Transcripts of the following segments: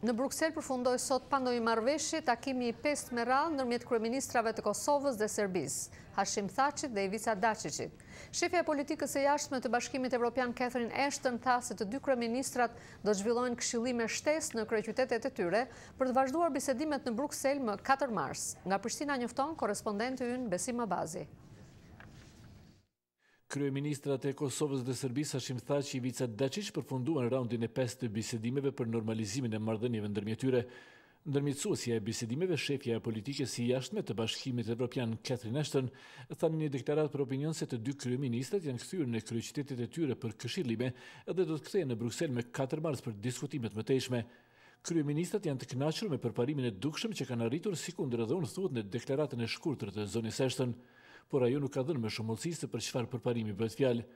Në Bruksel përfundoi sot pa ndonjë marrëveshje takimi i 5 me radhë ndërmjet kryeministrave të Kosovës dhe Serbisë, Hashim Thaçit dhe Ivica Dačićit. Shefja e politikës së jashtme të Bashkimit Evropian Catherine Ashton tha se të dy kryeministrat do të zhvillojnë këshillime shtesë në kryeqytetet e tyre për të vazhduar bisedimet në Bruksel më 4 mars. Nga Prishtina njofton korrespondenti ynë Besim Abazi. Kryeministrat e Kosovës dhe Serbisë Hashim Thaçi dhe Ivica Dačić përfunduan raundin e 5 të bisedimeve për normalizimin e marrëdhënieve ndërmjet tyre. Ndërmjetësuesja e bisedimeve, shefja e politikës së jashtme të Bashkimit Evropian Catherine Ashton thanë në një deklaratë për opinion se të dy kryeministrat janë kthyer në kryeqytetet e tyre për këshillime dhe do të kthehen në Bruksel me 4 mars për diskutimet më tejshme. Kryeministrat janë të kënaqur me përparimin e dukshëm që kanë arritur, sikundër edhe unë thuhet në deklaratën e shkurtër të zonës Ashton, por ajo nuk ka dhënë më shumëllësi për çfarë përparimi bëhet fjalë.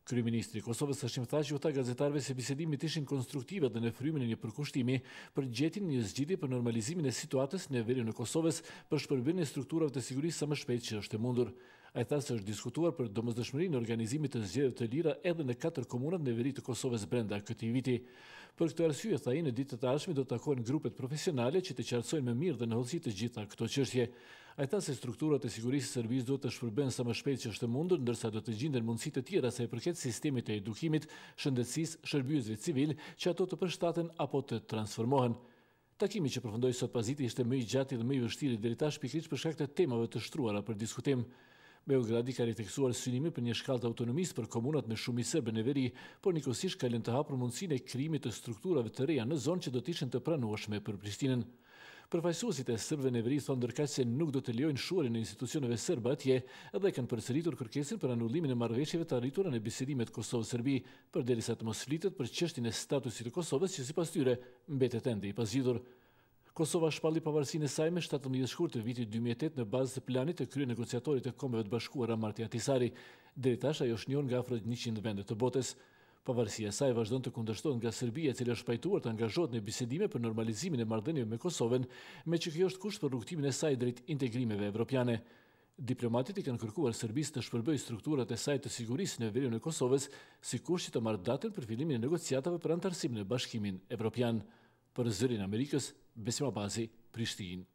Kryeministri i Kosovës Hashim Thaçi u tha gazetarëve se bisedimet ishin konstruktive dhe në frymin e një përkushtimi për gjetjen e një zgjidhje për normalizimin e situatës në veriun e Kosovës për shpërblimin e strukturave të sigurisë sa më shpejt që është e mundur. Ai tha se është diskutuar për domosdoshmërinë e organizimit të zgjedhjeve të lira edhe në 4 komunat në veri të Kosovës brenda këtij viti. Për këtë arsye, tha ai, në ditët e ardhshme do të takohen grupet profesionale që të qartësojnë më mirë dhe në hollësi të gjitha këto çështje. Ai tha se strukturat e sigurisë së Serbisë duhet të shpërblen sa më shpejt që është e mundur, ndërsa do të gjenden mundësi të tjera sa i përket sistemit të edukimit, shëndetësisë, shërbësve civil, që ato të përshtaten apo të transformohen. Takimi që përfundoi sot paziti ishte më i gjatë dhe më i vështirë deri tash pikërisht për shkak të temave të shtruara për diskutim. Beogradi ka riteksuar synimin për një shkallë të autonomisë për komunat me shumë serbe në veri, por njëkohësisht ka lënë të hapur mundësinë e krijimit të strukturave të reja në zonë që do të ishin të pranueshme për Prishtinën. Përfaqësuesit e serbëve në veri thonë ndërkaq se nuk do të lejojnë shuarin e institucioneve serbe atje dhe kanë përsëritur kërkesën për anullimin e marrëveshjeve të arritura në bisedimet Kosovë-Serbi, përderisa të mos flitet për çështjen e statusit të Kosovës që sipas tyre mbetet ende i pazgjitur. Kosova shpalli pavarësinë e saj me 17 shkurt të vitit 2008 në bazë të planit të kryenegociatorit të Kombeve të Bashkuara Marti Ahtisaari. Deri tash ajo është njohur nga afro 100 vende të botës. Pavarësia e saj vazhdon të kundërshtohet nga Serbia, e cila është pajtuar të angazhohet në bisedime për normalizimin e marrëdhënieve me Kosovën, me që kjo është kusht për rrugtimin e saj drejt integrimeve evropiane. Diplomatët i kanë kërkuar Serbisë të shpërbëjë strukturat e saj të sigurisë në veriun e Kosovës, sikur që të marrë datën për fillimin e negociatave për anëtarësim në Bashkimin Evropian. Për Zërin e Amerikës, Besim Abazi, Prishtinë.